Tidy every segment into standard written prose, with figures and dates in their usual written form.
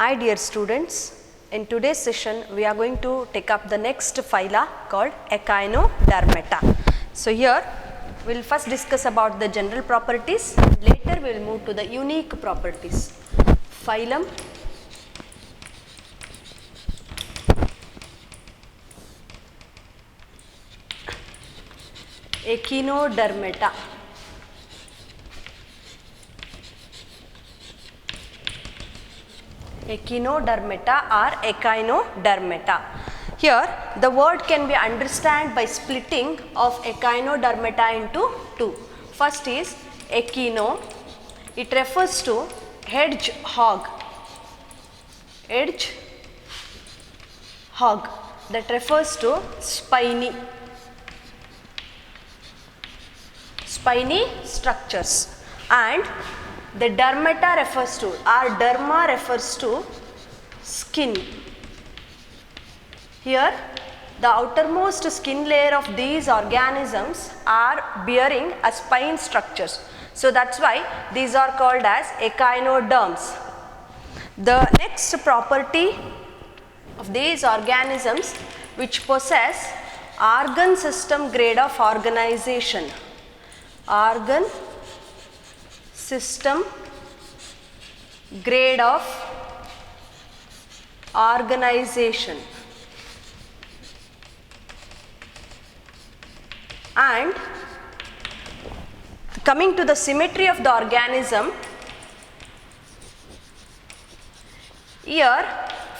Hi dear students, in today's session we are going to take up the next phyla called Echinodermata. So here we will first discuss about the general properties, later we will move to the unique properties. Phylum Echinodermata. Echinodermata or Echinodermata. Here the word can be understood by splitting of Echinodermata into two. First is echino, it refers to hedgehog, that refers to spiny structures, and the dermata refers to, or derma refers to skin. Here the outermost skin layer of these organisms are bearing a spine structures. So that's why these are called as echinoderms. The next property of these organisms which possess organ system grade of organization. Organ system grade of organization, and coming to the symmetry of the organism, here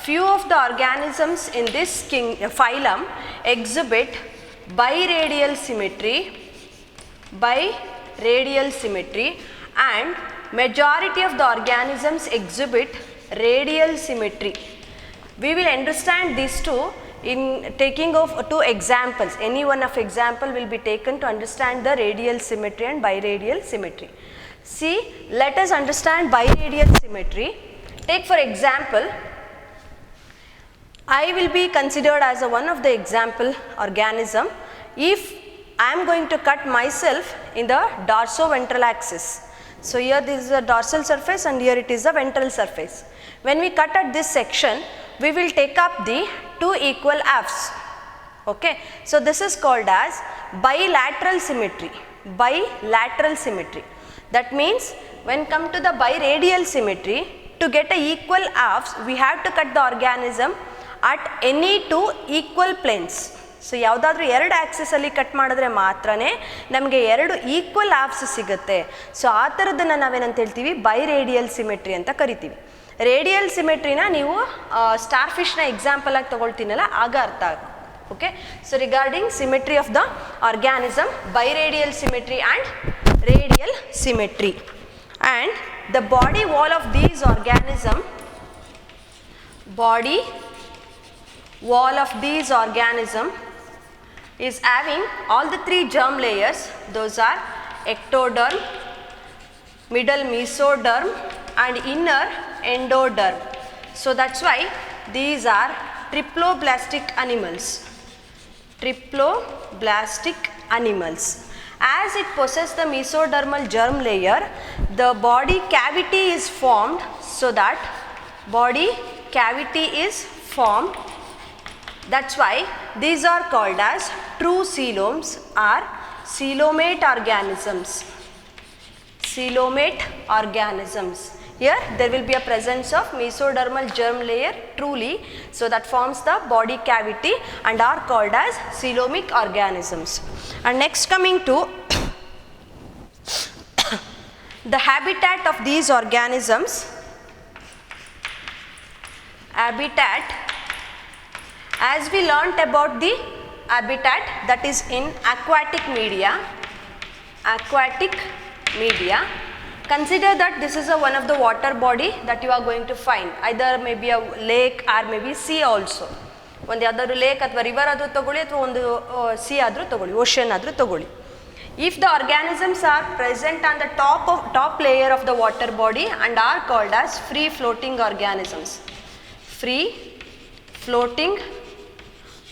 few of the organisms in this phylum exhibit biradial symmetry, and majority of the organisms exhibit radial symmetry. We will understand these two in taking of two examples. Any one of example will be taken to understand the radial symmetry and biradial symmetry. See, let us understand biradial symmetry. Take for example, I will be considered as one of the example organism if I am going to cut myself in the dorsoventral axis. So here this is the dorsal surface and here it is the ventral surface. When we cut at this section, we will take up the two equal halves. Okay. So this is called as bilateral symmetry. That means when come to the biradial symmetry, to get a equal halves, we have to cut the organism at any two equal planes. So ಯಾವುದಾದ್ರೂ ಎರಡು ಆ್ಯಕ್ಸಿಸಲ್ಲಿ cut ಮಾಡಿದ್ರೆ ಮಾತ್ರನೇ ನಮಗೆ ಎರಡು equal offs ಸಿಗುತ್ತೆ. So ಆ ಥರದ್ದನ್ನು ನಾವೇನಂತ ಹೇಳ್ತೀವಿ, ಬೈರೇಡಿಯಲ್ ಸಿಮೆಟ್ರಿ ಅಂತ ಕರಿತೀವಿ. ರೇಡಿಯಲ್ ಸಿಮೆಟ್ರಿನ ನೀವು ಸ್ಟಾರ್ ಫಿಶ್ನ ಎಕ್ಸಾಂಪಲ್ ಆಗಿ ತಗೊಳ್ತೀನಲ್ಲ, ಆಗ ಅರ್ಥ ಆಗುತ್ತೆ. Okay, so regarding symmetry of the organism, biradial symmetry and radial symmetry. And the body wall of these organism is having all the three germ layers. Those are ectoderm, middle mesoderm and inner endoderm. So that's why these are triploblastic animals. As it possesses the mesodermal germ layer, the body cavity is formed, so that body cavity is formed. That's why these are called as true coeloms or coelomate organisms. Here there will be a presence of mesodermal germ layer truly, so that forms the body cavity and are called as coelomic organisms. And next coming to the habitat of these organisms. As we learnt about the habitat, that is in aquatic media, consider that this is one of the water body that you are going to find, either maybe a lake or maybe sea also. ಒಂದು ಯಾವ್ದಾದ್ರು lake ಅಥವಾ river ಆದರೂ ತಗೊಳ್ಳಿ, ಅಥವಾ ಒಂದು C ಆದರೂ ತಗೊಳ್ಳಿ, ocean ಆದರೂ ತಗೊಳ್ಳಿ. If the organisms are present on the top layer of the water body and are called as free floating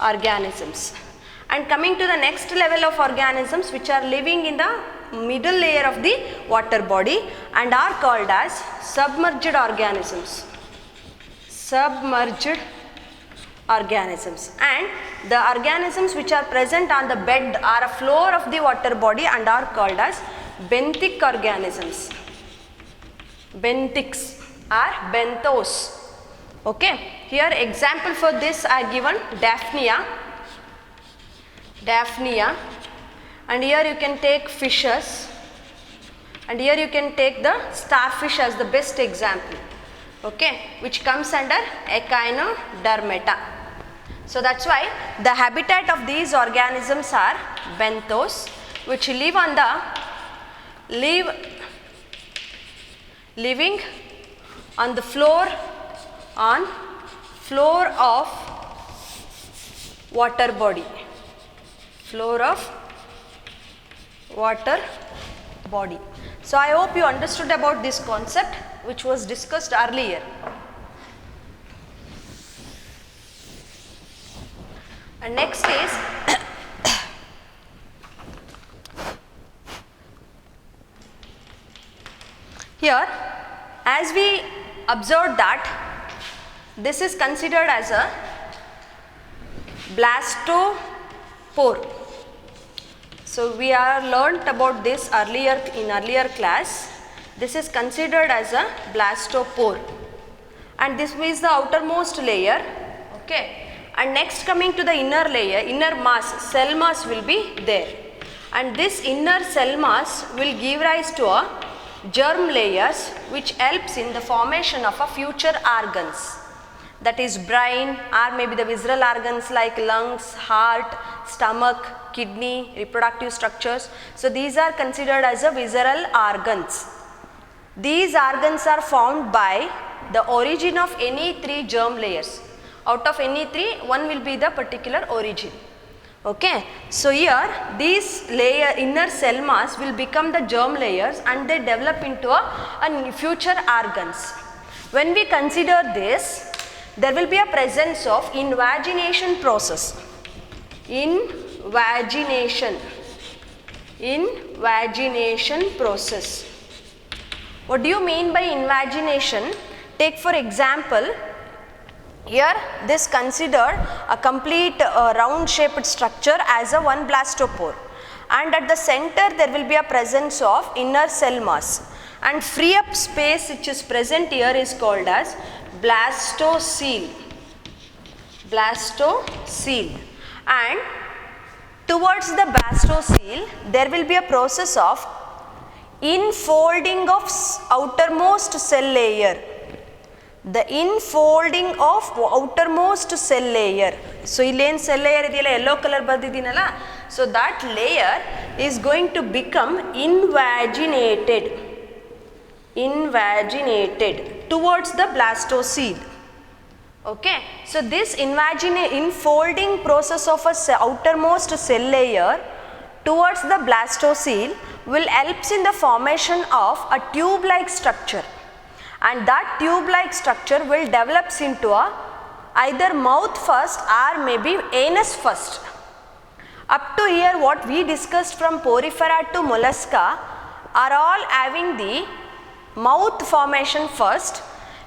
organisms. And coming to the next level of organisms which are living in the middle layer of the water body and are called as submerged organisms. submerged organisms, and the organisms which are present on the bed or a floor of the water body and are called as benthic organisms. Benthics or benthos. Okay, here example for this are given Daphnia, and here you can take fishes, and here you can take the starfish as the best example, okay, which comes under Echinodermata. So that's why the habitat of these organisms are benthos, which live on the living on the floor of water body, So I hope you understood about this concept which was discussed earlier. And next is here, as we observed that this is considered as a blastopore. So we are learnt about this in earlier class. This is considered as a blastopore, and this is the outermost layer, okay. And next, coming to the inner layer, inner mass, cell mass will be there, and this inner cell mass will give rise to a germ layers which helps in the formation of a future organs, that is brain or maybe the visceral organs like lungs, heart, stomach, kidney, reproductive structures. So these are considered as a visceral organs. These organs are formed by the origin of any three germ layers. Out of any three, one will be the particular origin. Okay, so here these inner cell mass will become the germ layers and they develop into a future organs. When we consider this, there will be a presence of invagination process. Invagination process. What do you mean by invagination? Take for example, here this considered a complete round shaped structure as a one blastopore, and at the center there will be a presence of inner cell mass, and free up space which is present here is called as blastocele. And towards the blastocele there will be a process of infolding of outermost cell layer. The infolding of outermost cell layer. So illen cell layer idiyalla yellow color bardidinala, so that layer is going to become invaginated towards the blastocele. Okay, so this infolding process of a outermost cell layer towards the blastocele will helps in the formation of a tube like structure, and that tube like structure will develops into either mouth first or maybe anus first. Up to here what we discussed from porifera to mollusca are all having the mouth formation first,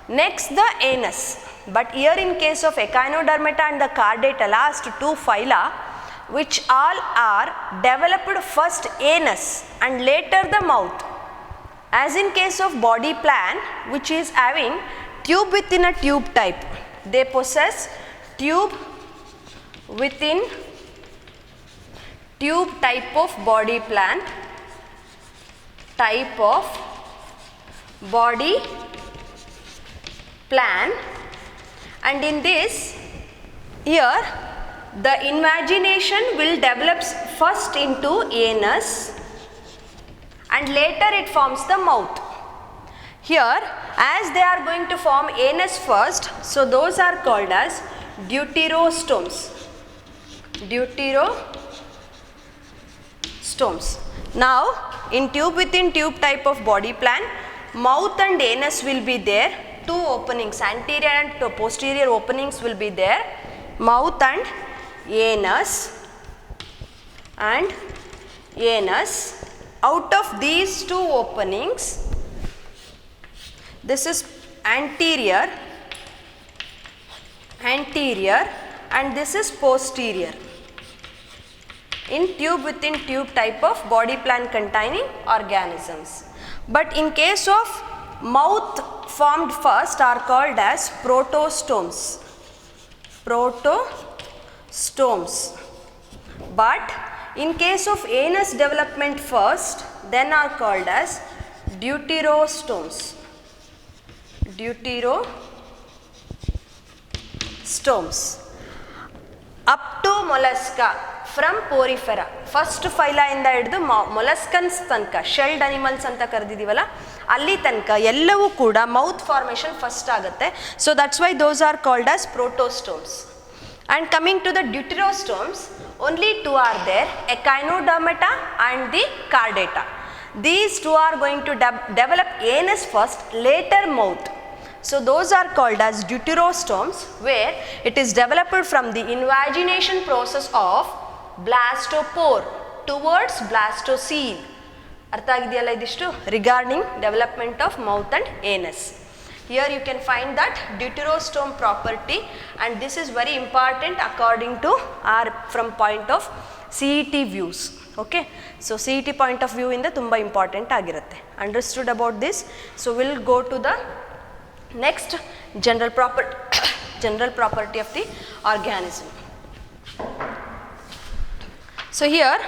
next the anus. But here in case of Echinodermata and the Chordata, last two phyla, which all are developed first anus and later the mouth. As in case of body plan, which is having tube within a tube type, they possess tube within tube type of body plan, and in this here the invagination will develop first into anus and later it forms the mouth. Here as they are going to form anus first, so those are called as deuterostomes. Now in tube within tube type of body plan, mouth and anus will be there, two openings, anterior and posterior openings will be there, mouth and anus. Out of these two openings, this is anterior anterior, and this is posterior. In tube within tube type of body plan containing organisms. But in case of mouth formed first are called as protostomes. Protostomes. But in case of anus development first, then are called as deuterostomes. Deuterostomes. Up to mollusca from porifera. First phyla ಇಂದ ಹಿಡಿದು ಮೊಲಸ್ಕನ್ಸ್ ತನಕ, shelled animals ಅಂತ ಕರೆದಿದ್ದೀವಲ್ಲ ಅಲ್ಲಿ ತನಕ ಎಲ್ಲವೂ ಕೂಡ mouth formation first ಆಗುತ್ತೆ. So that's why those are called as protostomes. And coming to the deuterostomes, only two are there, echinodermata and the chordata. These two are going to develop anus first, later mouth. So those are called as deuterostomes, where it is developed from the invagination process of blastopore towards blastocele. ಅರ್ಥ ಆಗಿದೆಯಲ್ಲ ಇದಿಷ್ಟು regarding development of mouth and anus. Here you can find that deuterostome property, and this is very important according to our from point of CET views. Okay, so CET point of view inda tumba important agirutte. Understood about this? So we'll go to the next general property of the organism. So here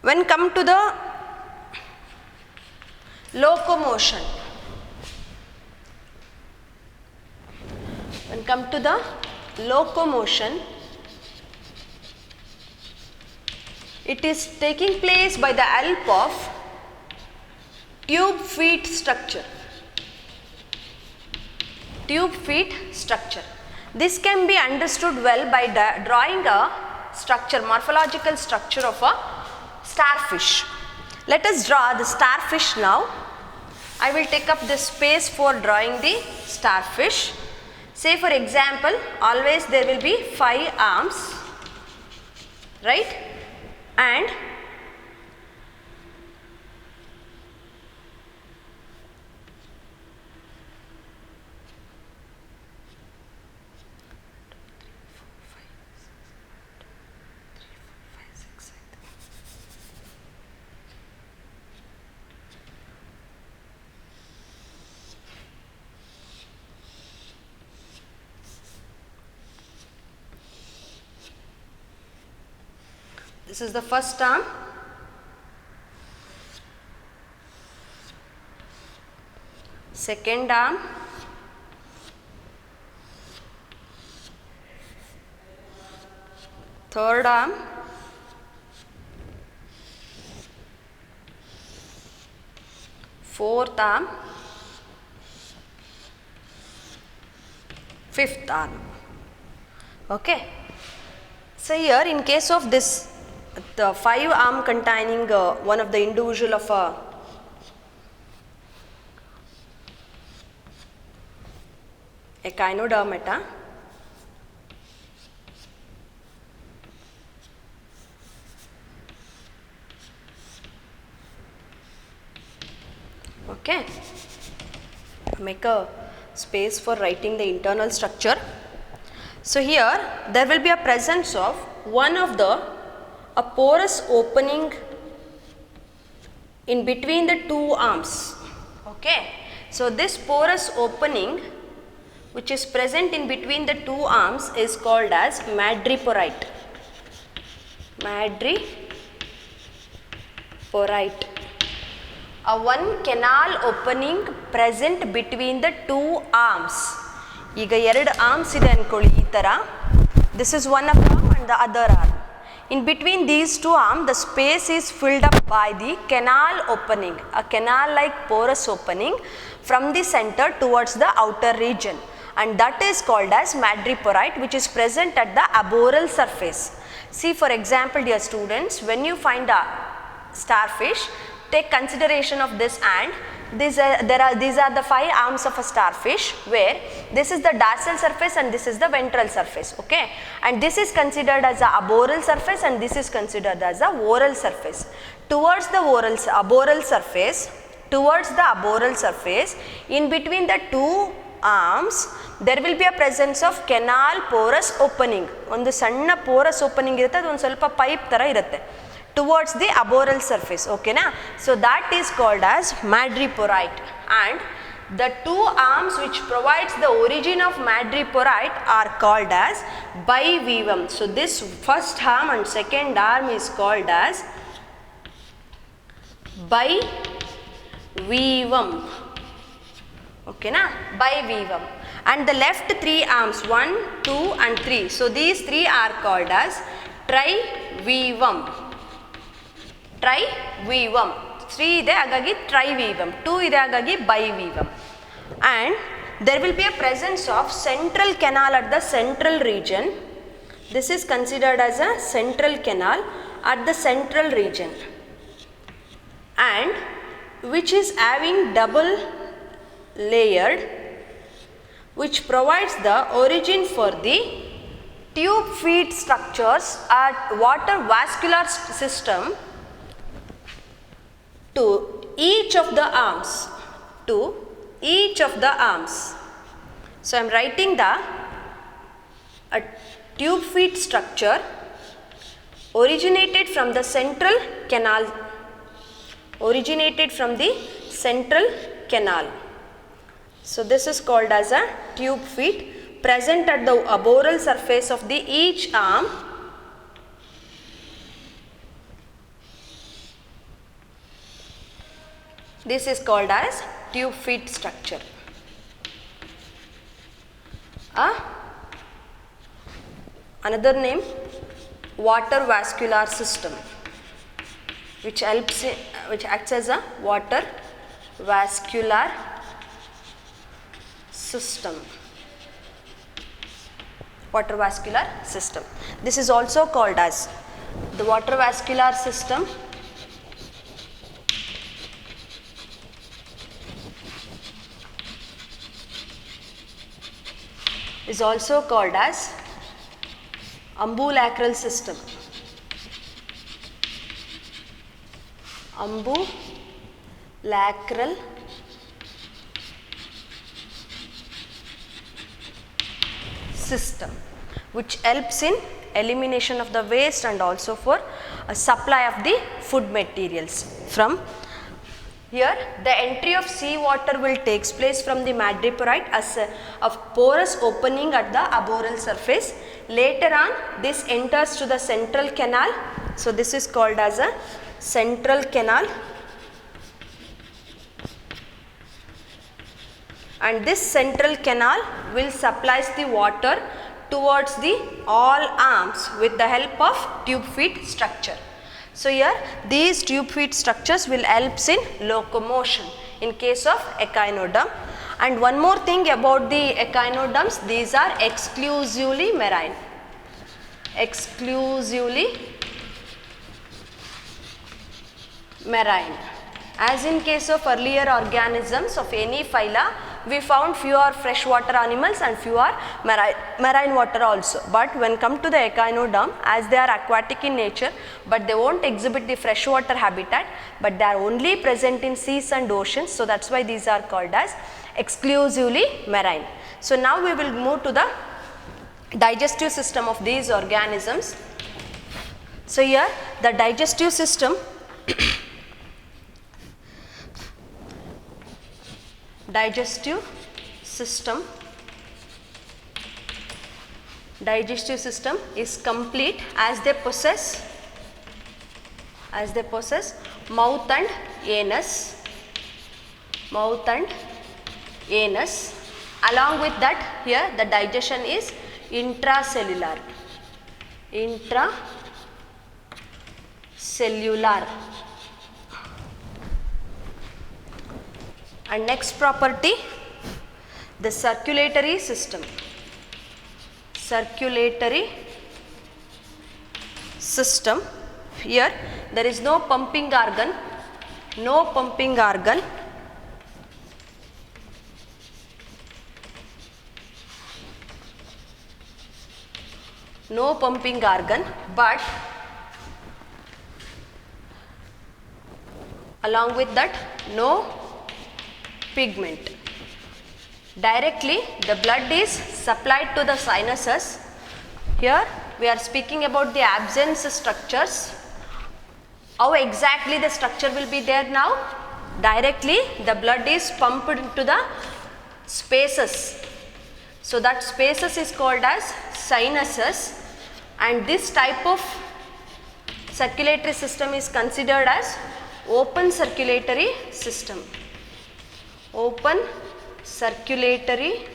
when come to the locomotion, it is taking place by the help of tube feet structure. This can be understood well by drawing a structure, morphological structure of a starfish. Let us draw the starfish now. I will take up this space for drawing the starfish. Say for example, always there will be 5 arms, right? And this is the first arm, second arm, third arm, fourth arm, fifth arm. Okay. So here in case of this, the 5 arm containing one of the individual of a echinodermata, okay, make a space for writing the internal structure. So here there will be a presence of one of the a porous opening in between the 2 arms. Okay, so this porous opening which is present in between the 2 arms is called as madreporite. A one canal opening present between the 2 arms. ಈಗ 2 arms ಇದೆ ಅನ್ಕೊಳ್ಳಿ ಈ ತರ. This is one arm and the other arm. In between these 2 arms, the space is filled up by the canal opening, a canal like porous opening from the center towards the outer region, and that is called as madreporite, which is present at the aboral surface. See for example dear students, when you find a starfish, take consideration of this hand. These are the 5 arms of a starfish, where this is the dorsal surface and this is the ventral surface. Okay, and this is considered as a aboral surface and this is considered as a oral surface. Towards the aboral surface, in between the 2 arms, there will be a presence of canal porous opening. ಒಂದು ಸಣ್ಣ porous opening ಇರುತ್ತೆ, ಅದು ಒಂದು ಸ್ವಲ್ಪ pipe ಥರ ಇರುತ್ತೆ towards the arboreal surface. ಓಕೆನಾ? So that is called as madreporite, and the two arms which provides the origin of madreporite are called as bivalve. So this first arm and second arm is called as bivalve. Okay na? Bivalve. And the left three arms, 1, 2 and 3. So these three are called as trivalve. Trivalve. 3 ಇದೆ ಹಾಗಾಗಿ trivalve, 2 ಇದೆ ಹಾಗಾಗಿ bivalve. And there will be a presence of central canal at the central region. This is considered as a central canal at the central region, and which is having double layered, which provides the origin for the tube feed structures at water vascular system to each of the arms. To each of the arms. So I am writing the a tube feed structure originated from the central canal. Originated from the central canal. So this is called as a tube feed present at the arboreal surface of the each arm. This is called as tube feed structure. Another name, water vascular system, which acts as a water vascular system. Water vascular system. This is also called as the water vascular system. Is also called as ambulacral system. Ambulacral system, which helps in elimination of the waste and also for a supply of the food materials. From here, the entry of seawater will takes place from the madreporite as a porous opening at the arboreal surface. Later on, this enters to the central canal. So this is called as a central canal, and this central canal will supplies the water towards the all arms with the help of tube feed structure. So here these tube feed structures will help in locomotion in case of echinoderm. And one more thing about the echinoderms, these are exclusively marine. Exclusively marine. As in case of earlier organisms of any phyla, we found few are freshwater animals and few are marine water also. But when come to the echinoderm, as they are aquatic in nature, but they won't exhibit the freshwater habitat, but they are only present in seas and oceans. So that's why these are called as exclusively marine. So now we will move to the digestive system of these organisms. So here the digestive system digestive system is complete as they possess mouth and anus. Along with that, here the digestion is intracellular. And next property, the circulatory system. Here there is no pumping organ. But along with that, no pigment. Directly the blood is supplied to the sinuses. Here we are speaking about the absence structures. How exactly the structure will be there now? Directly the blood is pumped into the spaces. So that spaces is called as sinuses, and this type of circulatory system is considered as open circulatory system. Open circulatory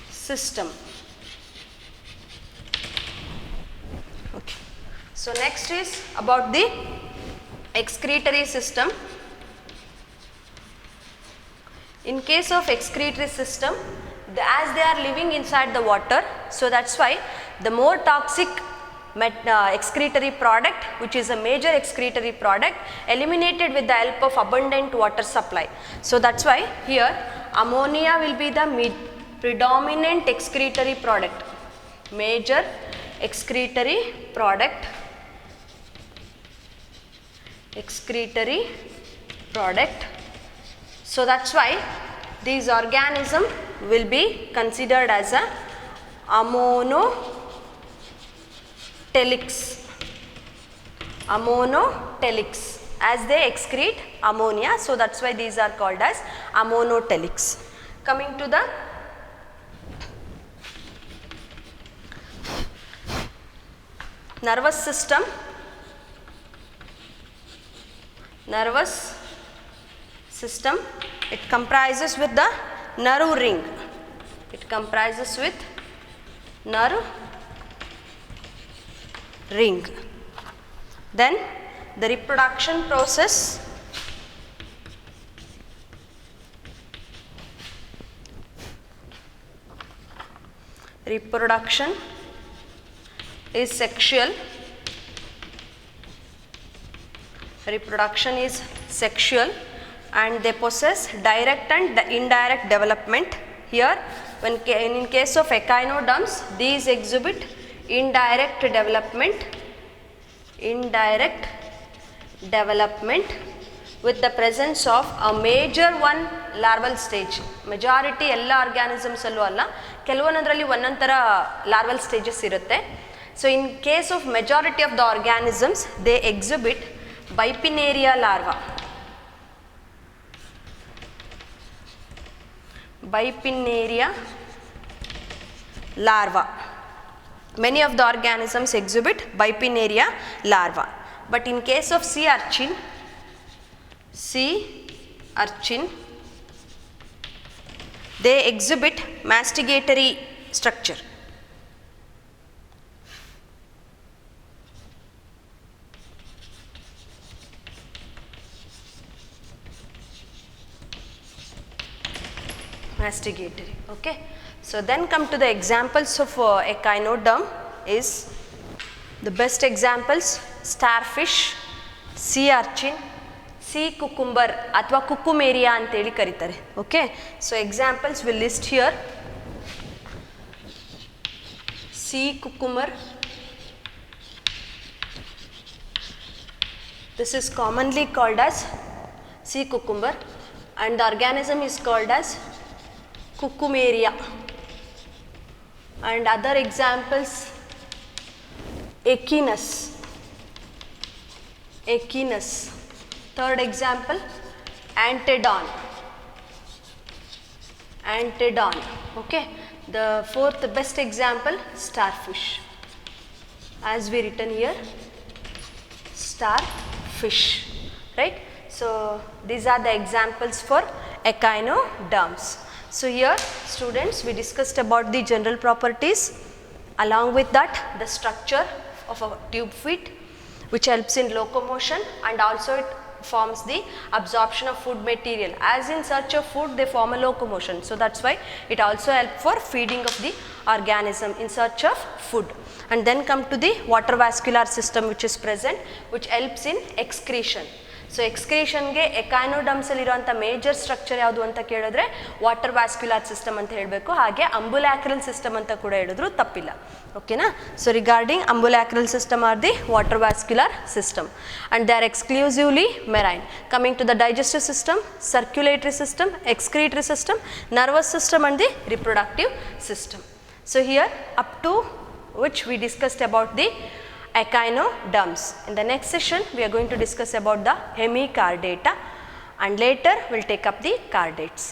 system. Okay. So next is about the excretory system. In case of excretory system, as they are living inside the water, so that's why the more toxic excretory product, which is a major excretory product, eliminated with the help of abundant water supply. So that's why here ammonia will be the predominant excretory product, major excretory product, excretory product. So that's why these organism will be considered as a ammonotelics. Ammonotelics, as they excrete ammonia, so that's why these are called as ammonotelics. Coming to the nervous system. Nervous system, it comprises with the nerve ring. It comprises with nerve ring. Then the reproduction process. Reproduction is sexual. Reproduction is sexual, and they possess direct and indirect development. Here, when in case of echinoderms, these exhibit indirect development with the presence of a major one larval stage. Majority ಎಲ್ಲ organisms ಅಲ್ಲೂ ಅಲ್ಲ, ಕೆಲವೊಂದರಲ್ಲಿ ಒಂದೊಂದರ larval stages ಇರುತ್ತೆ. So in case of majority of the organisms, they exhibit bipinnaria larva. Bipinnaria larva. Many of the organisms exhibit bipinnaria larva. But in case of sea urchin, they exhibit mastigatory structure. Mastigatory. Okay. So then come to the examples of echinoderm is the best examples: starfish, sea urchin, sea cucumber ಅಥವಾ cucumeria ಅಂತೇಳಿ ಕರೀತಾರೆ. Okay. So examples will list here: sea cucumber. This is commonly called as sea cucumber, and the organism is called as Cucumeria. And other examples: Echinus. Third example, Antedon. Okay. The fourth best example, starfish. As we written here, starfish, right? So these are the examples for echinoderms. So here students, we discussed about the general properties, along with that the structure of a tube feet, which helps in locomotion, and also it forms the absorption of food material. As in search of food, they form a locomotion. So that's why it also helps for feeding of the organism in search of food. And then come to the water vascular system, which is present, which helps in excretion. So ಎಕ್ಸ್ಕ್ರೀಷನ್ಗೆ ಎಕಾನೋಡಮ್ಸಲ್ಲಿರುವಂಥ major structure ಯಾವುದು ಅಂತ ಕೇಳಿದ್ರೆ water vascular system ಅಂತ ಹೇಳಬೇಕು, ಹಾಗೆ ಅಂಬುಲ್ಯಾಕ್ರಲ್ system ಅಂತ ಕೂಡ ಹೇಳಿದ್ರು ತಪ್ಪಿಲ್ಲ. ಓಕೆನಾ? So regarding ambulacral system or the water vascular system and they are exclusively marine. Coming to the digestive system, circulatory system, excretory system, nervous system and the reproductive system. So here up to which we discussed about the echinoderms. In the next session we are going to discuss about the hemichordata and later we will take up the chordates.